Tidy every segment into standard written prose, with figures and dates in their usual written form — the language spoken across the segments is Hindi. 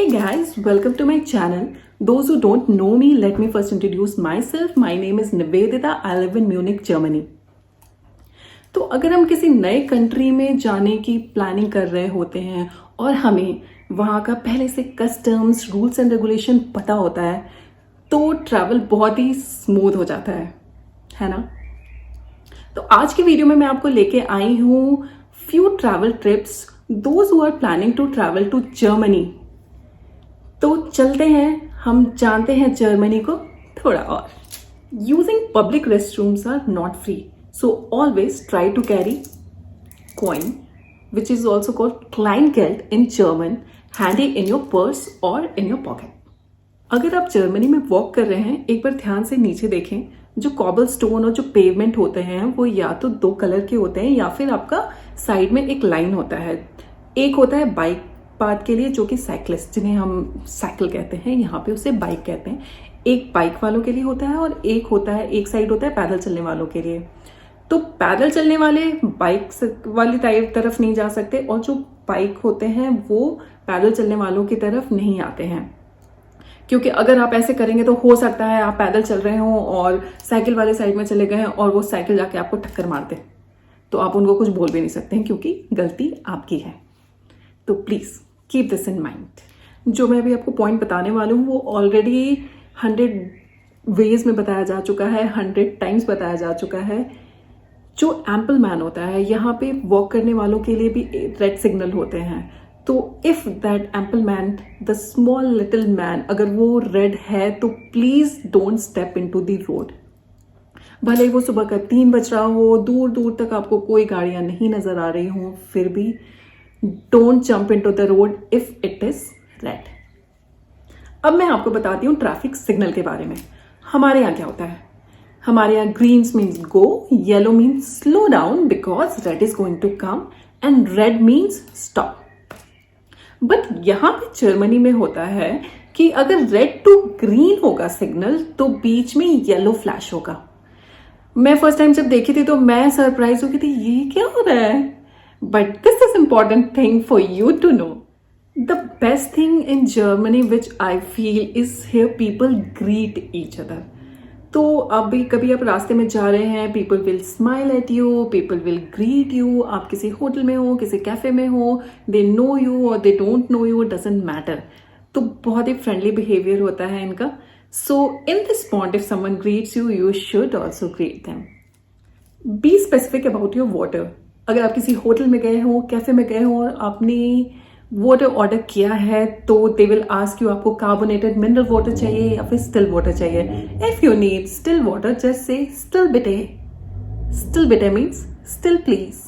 Hey guys, welcome to my channel. Those who don't know me, let me first introduce myself. My name is Nivedita. I live in Munich, Germany. तो अगर हम किसी नए कंट्री में जाने की प्लानिंग कर रहे होते हैं और हमें वहाँ का पहले से कस्टम्स, रूल्स एंड रेगुलेशन पता होता है तो ट्रैवल बहुत ही स्मूथ हो जाता है ना। तो आज की वीडियो में मैं आपको लेके आई हूँ few travel trips those who are planning to travel to Germany. तो चलते हैं, हम जानते हैं जर्मनी को थोड़ा और। Using public restrooms are not free, so always try to carry coin which is also called क्लाइनगेल्ड in German handy in your purse और इन योर पॉकेट। अगर आप जर्मनी में वॉक कर रहे हैं, एक बार ध्यान से नीचे देखें। जो कॉबल स्टोन और जो पेवमेंट होते हैं वो या तो दो कलर के होते हैं या फिर आपका साइड में एक लाइन होता है। एक होता है बाइक पाथ के लिए, जो कि साइकिलिस्ट, जिन्हें हम साइकिल कहते हैं, यहाँ पे उसे बाइक कहते हैं। एक बाइक वालों के लिए होता है और एक होता है, एक साइड होता है पैदल चलने वालों के लिए। तो पैदल चलने वाले बाइक वाली तरफ नहीं जा सकते और जो बाइक होते हैं वो पैदल चलने वालों की तरफ नहीं आते हैं, क्योंकि अगर आप ऐसे करेंगे तो हो सकता है आप पैदल चल रहे हो और साइकिल वाले साइड में चले गए और वो साइकिल जाके आपको टक्कर मार दे, तो आप उनको कुछ बोल भी नहीं सकते हैं क्योंकि गलती आपकी है। तो please keep this in mind. जो मैं अभी आपको पॉइंट बताने वाला हूँ वो ऑलरेडी 100 वेज में बताया जा चुका है, 100 टाइम्स बताया जा चुका है। जो एम्पल मैन होता है, यहाँ पे वॉक करने वालों के लिए भी रेड सिग्नल होते हैं। तो if that ample man, the small little man, अगर वो रेड है तो please don't step into the road. भले वो सुबह का 3 बज रहा हो, दूर दूर तक आपको कोई गाड़ियां नहीं नजर आ रही हो, फिर भी don't jump into the road if it is red. अब मैं आपको बताती हूँ ट्रैफिक सिग्नल के बारे में। हमारे यहाँ क्या होता है? हमारे यहाँ green means go, yellow means slow down because red is going to come, and red means stop. But यहाँ पे जर्मनी में होता है कि अगर रेड टू ग्रीन होगा सिग्नल तो बीच में येलो फ्लैश होगा। मैं फर्स्ट टाइम जब देखी थी तो मैं सरप्राइज हो गई थी, ये क्या हो रहा है? But this is important thing for you to know. The best thing in Germany which I feel is here people greet each other. तो अभी कभी आप रास्ते में जा रहे हैं, people will smile at you, people will greet you. आप किसी होटल में हो, किसी कैफे में हो, they know you or they don't know you, it doesn't matter. तो बहुत ही फ्रेंडली बिहेवियर होता है इनका। So in this point, if someone greets you, you should also greet them. Be specific about your water. अगर आप किसी होटल में गए हो, कैफे में गए हो और आपने वाटर ऑर्डर किया है तो दे विल आस्क यू आपको कार्बोनेटेड मिनरल वाटर चाहिए या फिर स्टिल वाटर चाहिए। If you need still water, just say still बिटे। स्टिल बिटे means still please.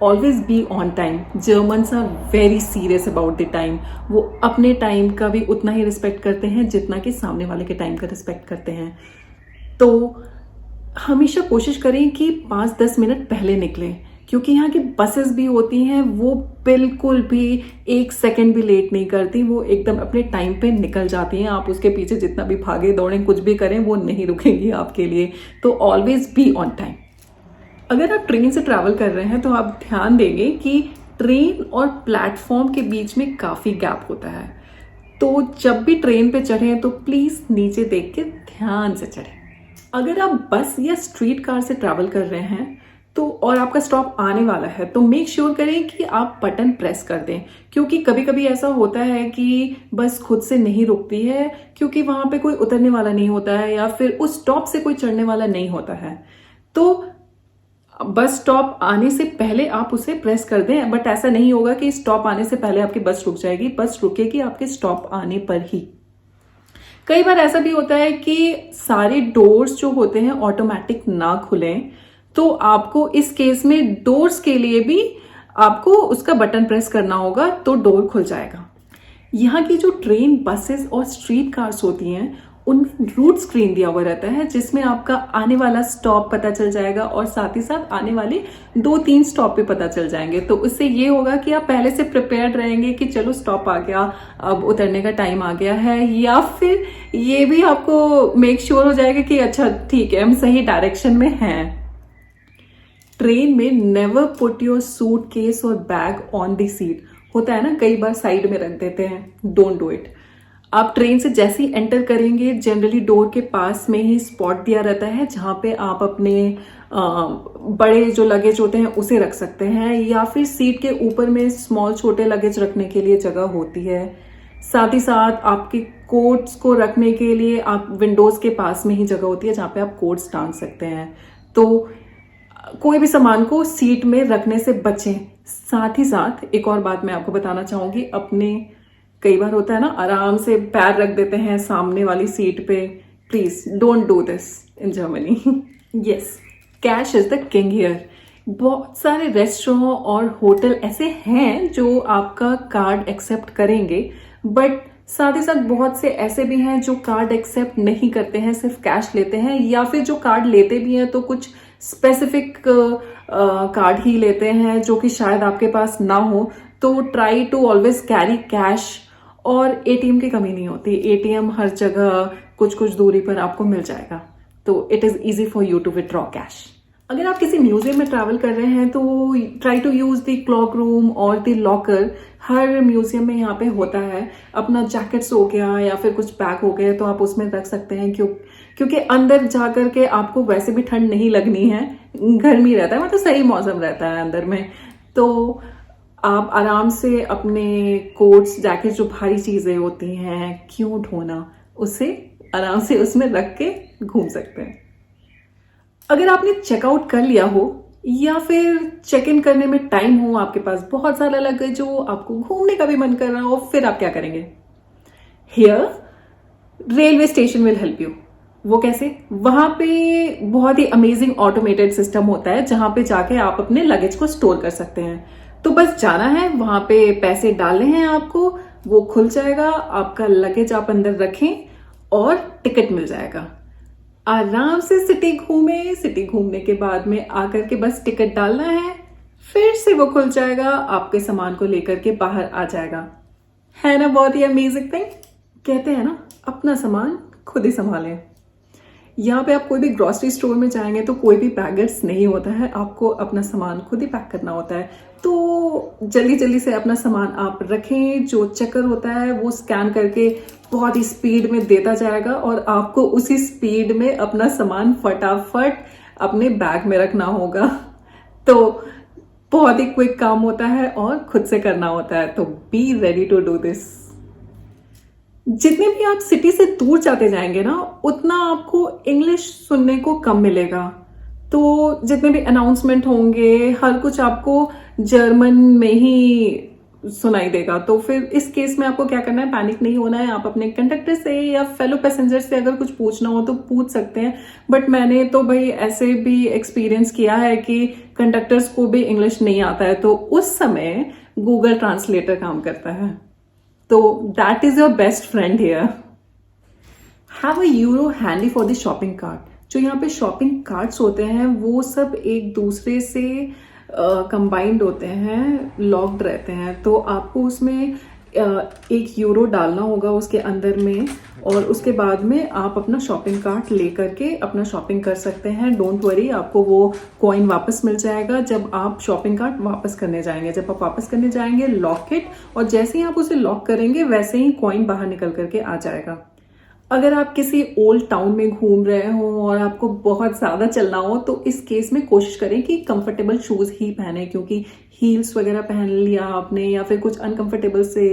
Always be on time. Germans are very serious about the time. वो अपने टाइम का भी उतना ही रिस्पेक्ट करते हैं जितना कि सामने वाले के टाइम का रिस्पेक्ट करते हैं। तो हमेशा कोशिश करें कि 5-10 मिनट पहले निकलें, क्योंकि यहाँ की बसेस भी होती हैं, वो बिल्कुल भी 1 सेकेंड भी लेट नहीं करती, वो एकदम अपने टाइम पे निकल जाती हैं। आप उसके पीछे जितना भी भागे दौड़ें, कुछ भी करें, वो नहीं रुकेंगी आपके लिए। तो ऑलवेज बी ऑन टाइम। अगर आप ट्रेन से ट्रैवल कर रहे हैं तो आप ध्यान देंगे कि ट्रेन और प्लेटफॉर्म के बीच में काफ़ी गैप होता है। तो जब भी ट्रेन पे चढ़ें तो प्लीज़ नीचे देख के ध्यान से चढ़ें। अगर आप बस या स्ट्रीट कार से ट्रैवल कर रहे हैं तो और आपका स्टॉप आने वाला है तो मेक श्योर करें कि आप बटन प्रेस कर दें, क्योंकि कभी कभी ऐसा होता है कि बस खुद से नहीं रुकती है क्योंकि वहां पे कोई उतरने वाला नहीं होता है या फिर उस स्टॉप से कोई चढ़ने वाला नहीं होता है। तो बस स्टॉप आने से पहले आप उसे प्रेस कर दें, बट ऐसा नहीं होगा कि स्टॉप आने से पहले आपकी बस रुक जाएगी। बस रुकेगी आपके स्टॉप आने पर ही। कई बार ऐसा भी होता है कि सारे डोर्स जो होते हैं ऑटोमेटिक ना खुलें, तो आपको इस केस में डोर्स के लिए भी आपको उसका बटन प्रेस करना होगा तो डोर खुल जाएगा। यहाँ की जो ट्रेन, बसेस और स्ट्रीट कार्स होती हैं उनमें रूट स्क्रीन दिया हुआ रहता है जिसमें आपका आने वाला स्टॉप पता चल जाएगा और साथ ही साथ आने वाले 2-3 स्टॉप भी पता चल जाएंगे। तो उससे ये होगा कि आप पहले से प्रिपेयर्ड रहेंगे कि चलो स्टॉप आ गया, अब उतरने का टाइम आ गया है, या फिर ये भी आपको मेक श्योर हो जाएगा कि अच्छा ठीक है हम सही डायरेक्शन में हैं। ट्रेन में नेवर पुट योर सूटकेस और बैग ऑन द सीट। होता है ना, कई बार साइड में रख देते हैं। Don't do it. आप ट्रेन से जैसे ही एंटर करेंगे, जनरली डोर के पास में ही स्पॉट दिया रहता है जहां पे आप अपने बड़े जो लगेज होते हैं उसे रख सकते हैं, या फिर सीट के ऊपर में स्मॉल छोटे लगेज रखने के लिए जगह होती है। साथ ही साथ आपके कोट्स को रखने के लिए आप विंडोज के पास में ही जगह होती है जहां पे आप कोट्स टांग सकते हैं। तो कोई भी सामान को सीट में रखने से बचें। साथ ही साथ एक और बात मैं आपको बताना चाहूंगी, अपने कई बार होता है ना, आराम से पैर रख देते हैं सामने वाली सीट पे। Please don't do this in Germany. Yes, cash is the king here. बहुत सारे रेस्टोरेंट और होटल ऐसे हैं जो आपका कार्ड एक्सेप्ट करेंगे, बट साथ ही साथ बहुत से ऐसे भी हैं जो कार्ड एक्सेप्ट नहीं करते हैं, सिर्फ कैश लेते हैं, या फिर जो कार्ड लेते भी हैं तो कुछ स्पेसिफिक कार्ड ही लेते हैं जो कि शायद आपके पास ना हो। तो try to always carry cash. और एटीएम की कमी नहीं होती, एटीएम हर जगह कुछ कुछ दूरी पर आपको मिल जाएगा, तो it is easy for you to withdraw cash. अगर आप किसी म्यूजियम में ट्रैवल कर रहे हैं तो try to use the clock room और द लॉकर। हर म्यूजियम में यहाँ पे होता है। अपना जैकेट्स हो गया या फिर कुछ बैग हो गए तो आप उसमें रख सकते हैं, क्योंकि अंदर जा करके आपको वैसे भी ठंड नहीं लगनी है, गर्मी रहता है, मतलब सही मौसम रहता है अंदर में। तो आप आराम से अपने कोट्स जैकेट जो भारी चीजें होती हैं क्यों ढोना, उसे आराम से उसमें रख के घूम सकते हैं। अगर आपने चेकआउट कर लिया हो या फिर चेक इन करने में टाइम हो, आपके पास बहुत सारा लगेज हो, आपको घूमने का भी मन कर रहा हो, फिर आप क्या करेंगे? Here railway station will help you. वो कैसे? वहां पे बहुत ही अमेजिंग ऑटोमेटेड सिस्टम होता है जहां पे जाके आप अपने लगेज को स्टोर कर सकते हैं। तो बस जाना है, वहां पे पैसे डालने हैं आपको, वो खुल जाएगा, आपका लगेज आप अंदर रखें और टिकट मिल जाएगा। आराम से सिटी घूमे, सिटी घूमने के बाद में आकर के बस टिकट डालना है, फिर से वो खुल जाएगा, आपके सामान को लेकर के बाहर आ जाएगा। है ना बहुत ही अमेजिंग थिंग? कहते हैं ना, अपना सामान खुद ही संभालें। यहाँ पे आप कोई भी ग्रोसरी स्टोर में जाएंगे तो कोई भी बैगर्स नहीं होता है, आपको अपना सामान खुद ही पैक करना होता है। तो जल्दी जल्दी से अपना सामान आप रखें। जो चेकर होता है वो स्कैन करके बहुत ही स्पीड में देता जाएगा और आपको उसी स्पीड में अपना सामान फटाफट अपने बैग में रखना होगा। तो बहुत ही क्विक काम होता है और खुद से करना होता है। तो be ready to do this. जितने भी आप सिटी से दूर जाते जाएंगे ना, उतना आपको इंग्लिश सुनने को कम मिलेगा। तो जितने भी अनाउंसमेंट होंगे, हर कुछ आपको जर्मन में ही सुनाई देगा। तो फिर इस केस में आपको क्या करना है, पैनिक नहीं होना है। आप अपने कंडक्टर से या फेलो पैसेंजर से अगर कुछ पूछना हो तो पूछ सकते हैं, बट मैंने तो भाई ऐसे भी एक्सपीरियंस किया है कि कंडक्टर्स को भी इंग्लिश नहीं आता है, तो उस समय गूगल ट्रांसलेटर काम करता है। तो that is your best friend here. Have a euro handy for the shopping cart. जो यहाँ पे शॉपिंग कार्ट्स होते हैं वो सब एक दूसरे से कंबाइंड होते हैं, लॉक्ड रहते हैं। तो आपको उसमें 1 यूरो डालना होगा उसके अंदर में, और उसके बाद में आप अपना शॉपिंग कार्ट लेकर के अपना शॉपिंग कर सकते हैं। डोंट वरी, आपको वो कॉइन वापस मिल जाएगा जब आप शॉपिंग कार्ट वापस करने जाएंगे। जब आप वापस करने जाएंगे, लॉक इट, और जैसे ही आप उसे लॉक करेंगे वैसे ही कॉइन बाहर निकल करके आ जाएगा। अगर आप किसी ओल्ड टाउन में घूम रहे हो और आपको बहुत ज्यादा चलना हो तो इस केस में कोशिश करें कि कंफर्टेबल शूज ही पहने, क्योंकि हील्स वगैरह पहन लिया आपने या फिर कुछ अनकंफर्टेबल से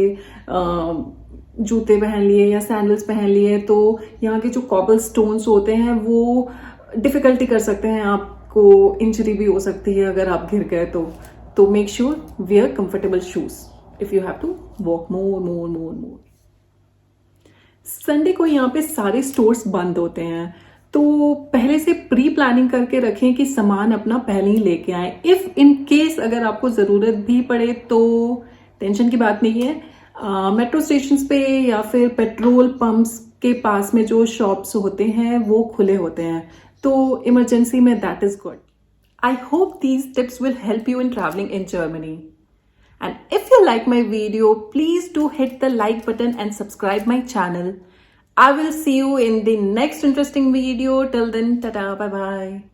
जूते पहन लिए या सैंडल्स पहन लिए तो यहाँ के जो कॉबल स्टोन्स होते हैं वो डिफिकल्टी कर सकते हैं, आपको इंजरी भी हो सकती है अगर आप गिर गए तो make sure wear comfortable shoes if you have to walk more. Sunday को यहाँ पे सारे स्टोर्स बंद होते हैं, तो पहले से प्री प्लानिंग करके रखें कि सामान अपना पहले ही लेके आए। इफ इन केस अगर आपको जरूरत भी पड़े तो टेंशन की बात नहीं है। मेट्रो स्टेशन पे या फिर पेट्रोल पंप्स के पास में जो शॉप्स होते हैं वो खुले होते हैं, तो इमरजेंसी में that is good. I hope these tips will help you in traveling in Germany. And if you like my video, please do hit the like button and subscribe my channel. I will see you in the next interesting video. Till then, tada, bye bye.